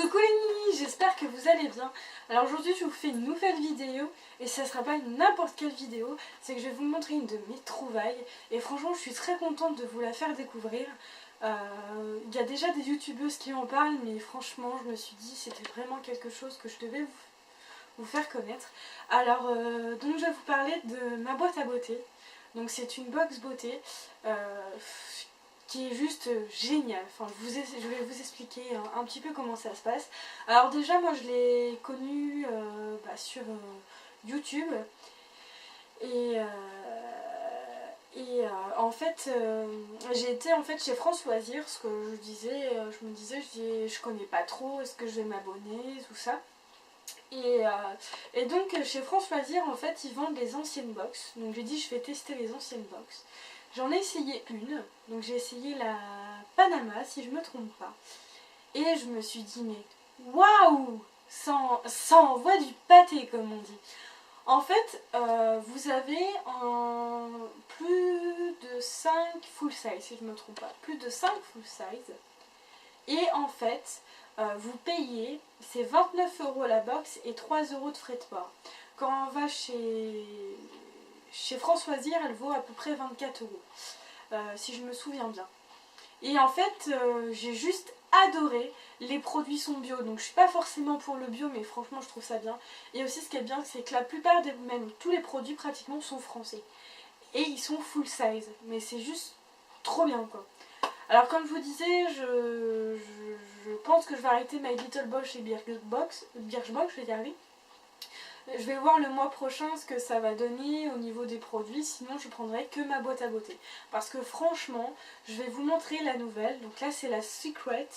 Coucou les Mimi, j'espère que vous allez bien. Alors aujourd'hui je vous fais une nouvelle vidéo et ça sera pas n'importe quelle vidéo, c'est que je vais vous montrer une de mes trouvailles et franchement je suis très contente de vous la faire découvrir. Il y a déjà des youtubeuses qui en parlent mais franchement je me suis dit c'était vraiment quelque chose que je devais vous faire connaître. Alors donc je vais vous parler de ma boîte à beauté. Donc c'est une box beauté qui est juste génial. Enfin, je vais vous expliquer un petit peu comment ça se passe. Alors déjà, moi je l'ai connu sur YouTube et en fait, j'ai été en fait chez France Loisirs, ce que je disais, je connais pas trop, est-ce que je vais m'abonner, tout ça. Et donc chez France Loisirs, en fait, ils vendent les anciennes box. Donc j'ai dit je vais tester les anciennes box. J'en ai essayé une, donc j'ai essayé la Panama si je me trompe pas. Et je me suis dit mais waouh, ça envoie du pâté comme on dit. En fait, vous avez plus de 5 full size si je me trompe pas. Plus de 5 full size. Et en fait, vous payez, c'est 29 € la box et 3 € de frais de port. Quand on va chez France Loisirs, elle vaut à peu près 24 €, si je me souviens bien. Et en fait, j'ai juste adoré. Les produits sont bio, donc je suis pas forcément pour le bio, mais franchement je trouve ça bien. Et aussi ce qui est bien, c'est que la plupart même tous les produits pratiquement sont français. Et ils sont full size, mais c'est juste trop bien quoi. Alors comme je vous disais, je pense que je vais arrêter My Little Bosch et Birchbox, je vais y arriver. Je vais voir le mois prochain ce que ça va donner au niveau des produits, sinon je prendrai que ma boîte à beauté. Parce que franchement, je vais vous montrer la nouvelle. Donc là c'est la Secret.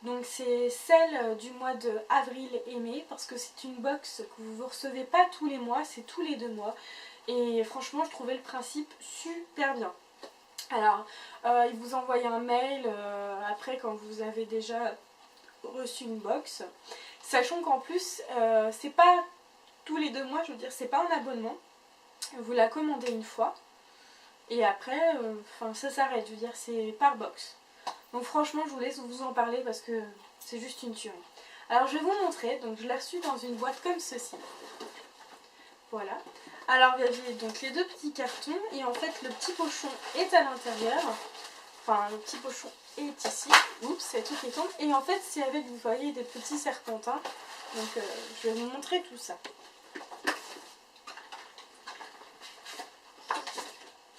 Donc c'est celle du mois de avril et mai, parce que c'est une box que vous ne recevez pas tous les mois, c'est tous les 2 mois. Et franchement je trouvais le principe super bien. Alors, ils vous envoient un mail après quand vous avez déjà reçu une box. Sachant qu'en plus, c'est pas tous les 2 mois, je veux dire, c'est pas un abonnement. Vous la commandez une fois. Et après, ça s'arrête, je veux dire, c'est par box. Donc franchement, je vous laisse vous en parler parce que c'est juste une tuerie. Alors, je vais vous montrer. Donc, je l'ai reçue dans une boîte comme ceci. Voilà. Alors il y avait donc les 2 petits cartons et en fait le petit pochon est à l'intérieur. Enfin le petit pochon est ici. Oups, c'est tout qui tombe. Et en fait c'est avec, vous voyez, des petits serpentins. Donc je vais vous montrer tout ça.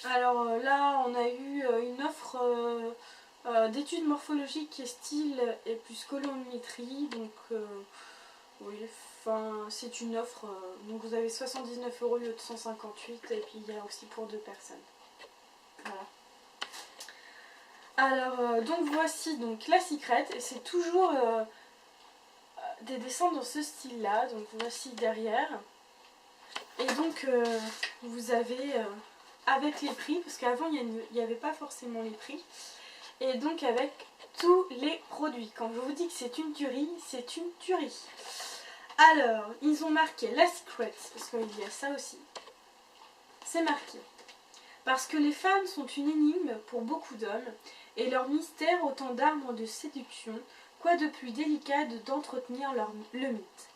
Alors là on a eu une offre d'études morphologiques et style et plus colorimétrie. Donc oui, enfin c'est une offre, donc vous avez 79 € au lieu de 158 et puis il y a aussi pour 2 personnes. Voilà. Alors donc voici donc la Secret et c'est toujours des dessins dans ce style là, donc voici derrière. Et donc vous avez avec les prix, parce qu'avant il n'y avait pas forcément les prix, et donc avec tous les produits. Quand je vous dis que c'est une tuerie, c'est une tuerie. Alors, ils ont marqué la Secret, parce qu'il y a ça aussi. C'est marqué. Parce que les femmes sont une énigme pour beaucoup d'hommes, et leur mystère autant d'armes de séduction, quoi de plus délicat d'entretenir le mythe.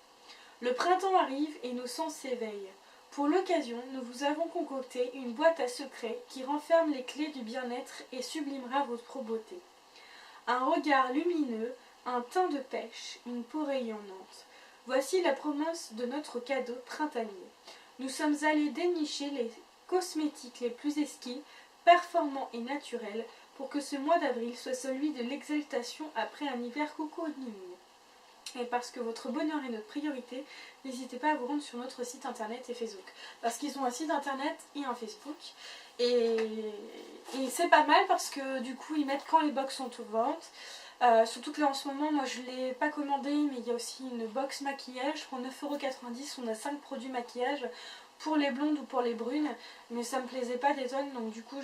Le printemps arrive et nos sens s'éveillent. Pour l'occasion, nous vous avons concocté une boîte à secrets qui renferme les clés du bien-être et sublimera votre beauté. Un regard lumineux, un teint de pêche, une peau rayonnante. Voici la promesse de notre cadeau printanier. Nous sommes allés dénicher les cosmétiques les plus exquis, performants et naturels pour que ce mois d'avril soit celui de l'exaltation après un hiver cocooning. Et parce que votre bonheur est notre priorité, n'hésitez pas à vous rendre sur notre site internet et Facebook. Parce qu'ils ont un site internet et un Facebook. Et c'est pas mal parce que du coup ils mettent quand les box sont aux ventes. Surtout que là en ce moment, moi je ne l'ai pas commandé, mais il y a aussi une box maquillage. Pour 9,90 €, on a 5 produits maquillage pour les blondes ou pour les brunes. Mais ça me plaisait pas des tonnes, donc du coup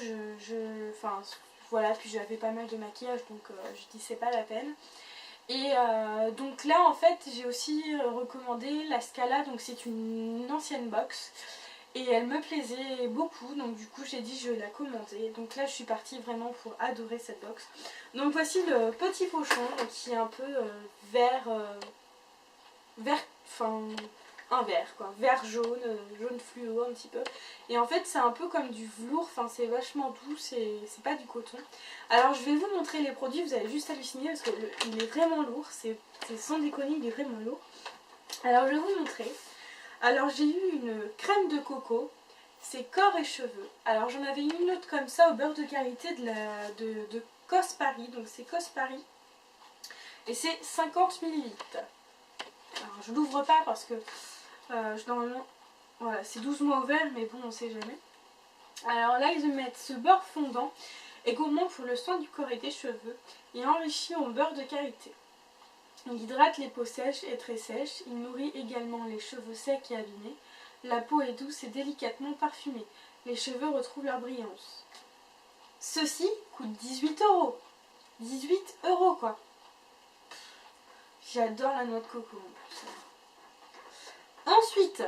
voilà, puis j'avais pas mal de maquillage, donc je dis c'est pas la peine. Et donc là en fait j'ai aussi recommandé la Scala, donc c'est une ancienne box. Et elle me plaisait beaucoup, donc du coup j'ai dit je vais la commander. Donc là je suis partie vraiment pour adorer cette box. Donc voici le petit pochon qui est un peu vert, enfin un vert quoi, vert jaune, jaune fluo un petit peu. Et en fait c'est un peu comme du velours, enfin c'est vachement doux, c'est pas du coton. Alors je vais vous montrer les produits, vous allez juste halluciner parce qu'il est vraiment lourd, c'est sans déconner, il est vraiment lourd. Alors je vais vous montrer. Alors j'ai eu une crème de coco, c'est corps et cheveux. Alors j'en avais une autre comme ça au beurre de karité de Cos Paris, donc c'est Cos Paris. Et c'est 50 ml. Alors je l'ouvre pas parce que normalement voilà, c'est 12 mois ouvert, mais bon on sait jamais. Alors là ils mettent ce beurre fondant et gourmand pour le soin du corps et des cheveux et enrichi en beurre de karité. Il hydrate les peaux sèches et très sèches, il nourrit également les cheveux secs et abîmés. La peau est douce et délicatement parfumée. Les cheveux retrouvent leur brillance. Ceci coûte 18 euros. 18 euros quoi. J'adore la noix de coco en plus. Ensuite,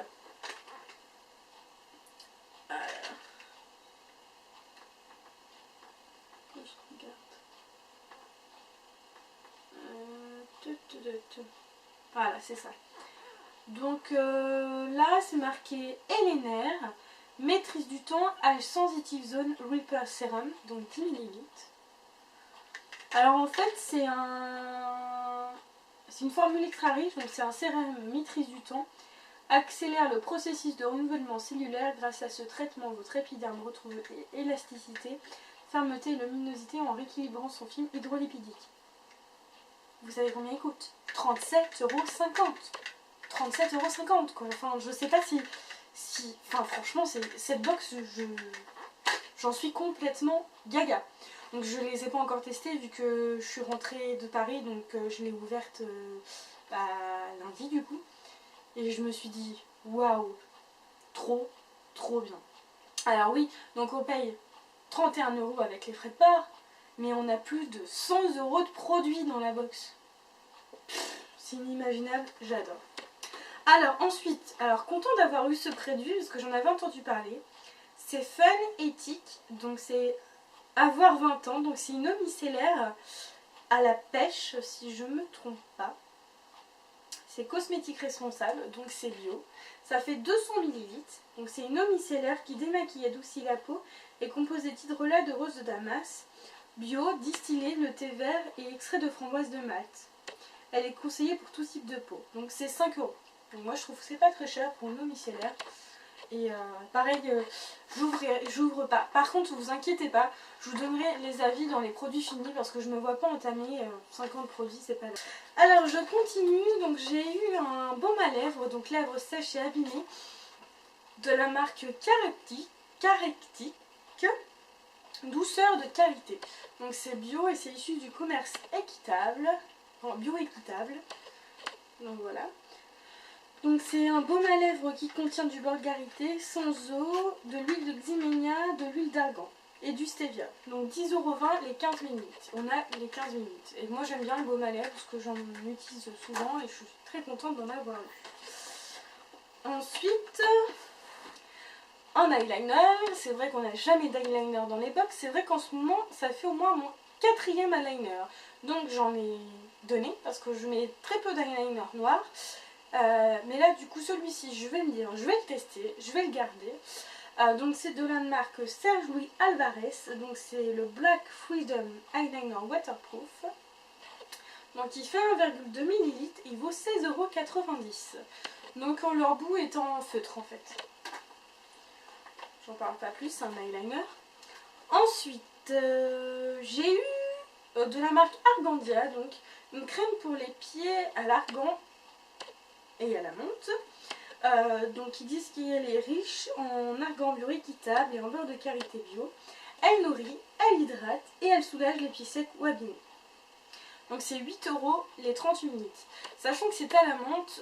voilà, c'est ça. Donc là, c'est marqué Elener, maîtrise du temps, âge sensitive zone, Repair Serum, donc 10 ml. Alors en fait, c'est une formule extra riche, donc c'est un sérum maîtrise du temps, accélère le processus de renouvellement cellulaire. Grâce à ce traitement, votre épiderme retrouve élasticité, fermeté et luminosité en rééquilibrant son film hydrolipidique. Vous savez combien il coûte? 37,50 €. 37,50 € quoi. Enfin, je sais pas si enfin, franchement, cette box, j'en suis complètement gaga. Donc, je les ai pas encore testées vu que je suis rentrée de Paris, donc je l'ai ouverte lundi du coup. Et je me suis dit, waouh, trop bien. Alors, oui, donc on paye 31 € avec les frais de port, mais on a plus de 100 € de produits dans la box. C'est inimaginable, j'adore. Alors ensuite, content d'avoir eu ce produit parce que j'en avais entendu parler. C'est Fun Éthique, donc c'est avoir 20 ans, donc c'est une eau micellaire à la pêche si je me trompe pas. C'est cosmétique responsable, donc c'est bio. Ça fait 200 ml, donc c'est une eau micellaire qui démaquille et adoucit la peau et composée d'hydrolat de rose de Damas, bio, distillé de thé vert et extrait de framboise de Malte. Elle est conseillée pour tout type de peau, donc c'est 5 €. Donc moi je trouve que c'est pas très cher pour une eau micellaire. Et pareil, j'ouvre pas. Par contre, vous inquiétez pas, je vous donnerai les avis dans les produits finis parce que je me vois pas entamer 50 produits, c'est pas grave. Alors je continue, donc j'ai eu un baume à lèvres, donc lèvres sèches et abîmées, de la marque Carectic, douceur de qualité. Donc c'est bio et c'est issu du commerce équitable, bio-équitable. Donc voilà. Donc c'est un baume à lèvres qui contient du beurre de karité, sans eau, de l'huile de xyménia, de l'huile d'argan et du stevia. Donc 10,20 € les 15 minutes. On a les 15 minutes. Et moi j'aime bien le baume à lèvres parce que j'en utilise souvent et je suis très contente d'en avoir eu. Ensuite, un eyeliner. C'est vrai qu'on n'a jamais d'eyeliner dans les box. C'est vrai qu'en ce moment ça fait au moins mon 4e eyeliner. Donc j'en ai donné parce que je mets très peu d'eyeliner noir. Mais là du coup celui-ci je vais me dire, je vais le tester, je vais le garder. Donc c'est de la marque Serge Louis Alvarez, donc c'est le Black Freedom Eyeliner Waterproof. Donc il fait 1,2 ml, il vaut 16,90 €. Donc leur bout est en feutre en fait. J'en parle pas plus, c'est un eyeliner. Ensuite j'ai eu de la marque Argandia, donc une crème pour les pieds à l'argan et à la menthe. Donc ils disent qu'elle est riche en argan bio équitable et en beurre de karité bio. Elle nourrit, elle hydrate et elle soulage les pieds secs ou abîmés. Donc c'est 8 € les 30 minutes. Sachant que c'est à la menthe,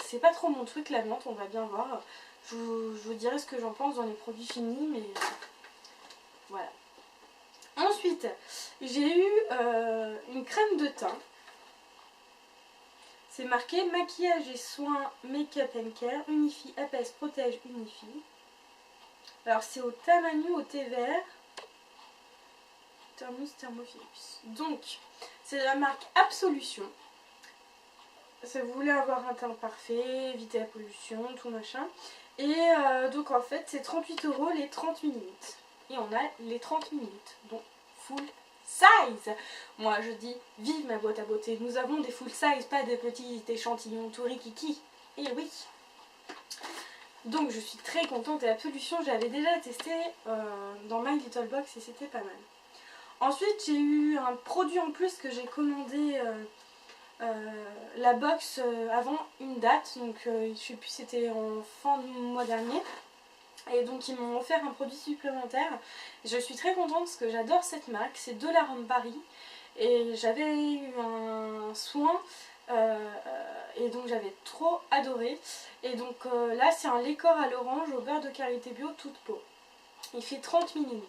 c'est pas trop mon truc la menthe, on va bien voir. Je vous dirai ce que j'en pense dans les produits finis, mais voilà. Ensuite, j'ai eu une crème de teint. C'est marqué maquillage et soins make-up and care, unifie, apaise, protège, unifie. Alors c'est au Tamanu au thé vert. Thermos Thermophilus. Donc c'est la marque Absolution. Si vous voulez avoir un teint parfait, éviter la pollution, tout machin. Et donc en fait c'est 38 € les 30 minutes. Et on a les 30 minutes, donc full size. Moi je dis vive ma boîte à beauté. Nous avons des full size, pas des petits échantillons tout rikiki. Et oui. Donc je suis très contente et Absolution j'avais déjà testé dans My Little Box et c'était pas mal. Ensuite j'ai eu un produit en plus que j'ai commandé la box avant une date, donc je sais plus, c'était en fin du mois dernier. Et donc ils m'ont offert un produit supplémentaire. Je suis très contente parce que j'adore cette marque, c'est Dollarhome Paris. Et j'avais eu un soin et donc j'avais trop adoré. Et donc là c'est un lait corps à l'orange au beurre de karité bio toute peau. Il fait 30 ml.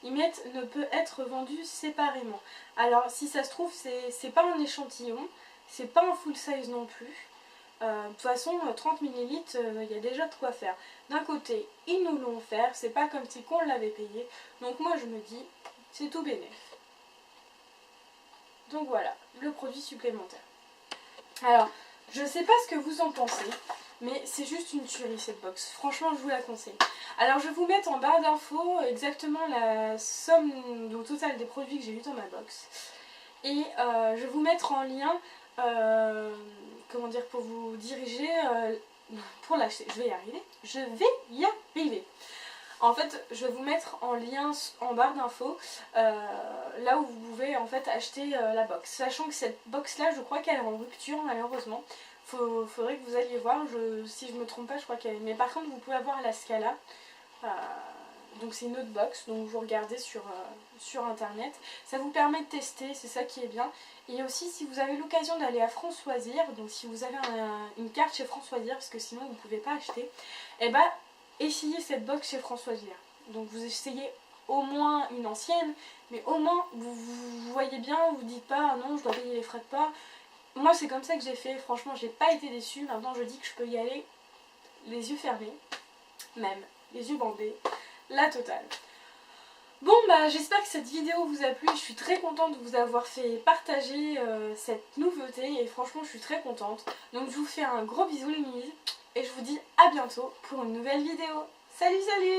Ne peut être vendu séparément. Alors si ça se trouve c'est pas un échantillon, c'est pas un full size non plus. De toute façon 30 ml il y a déjà de quoi faire. D'un côté ils nous l'ont offert, c'est pas comme si qu'on l'avait payé. Donc moi je me dis c'est tout bénef. Donc voilà, le produit supplémentaire. Alors je sais pas ce que vous en pensez, mais c'est juste une tuerie cette box. Franchement je vous la conseille. Alors je vais vous mettre en barre d'infos exactement la somme totale des produits que j'ai eu dans ma box. Et je vais vous mettre en lien, comment dire, pour vous diriger, pour l'acheter. Je vais y arriver. Je vais y arriver. En fait, je vais vous mettre en lien en barre d'infos là où vous pouvez en fait acheter la box. Sachant que cette box là, je crois qu'elle est en rupture malheureusement. Faudrait que vous alliez voir, si je me trompe pas, je crois qu'elle est. Mais par contre, vous pouvez avoir la Scala. Donc c'est une autre box, donc vous regardez sur internet. Ça vous permet de tester, c'est ça qui est bien. Et aussi si vous avez l'occasion d'aller à Françoisir, donc si vous avez une carte chez Françoisir, parce que sinon vous ne pouvez pas acheter, et bah essayez cette box chez Françoisir. Donc vous essayez au moins une ancienne, mais au moins vous voyez bien, vous dites pas ah non je dois payer les frais de port. Moi c'est comme ça que j'ai fait, franchement j'ai pas été déçue. Maintenant je dis que je peux y aller les yeux fermés, même les yeux bandés, la totale. Bon bah j'espère que cette vidéo vous a plu, je suis très contente de vous avoir fait partager cette nouveauté et franchement je suis très contente. Donc je vous fais un gros bisou les mimis et je vous dis à bientôt pour une nouvelle vidéo. Salut salut!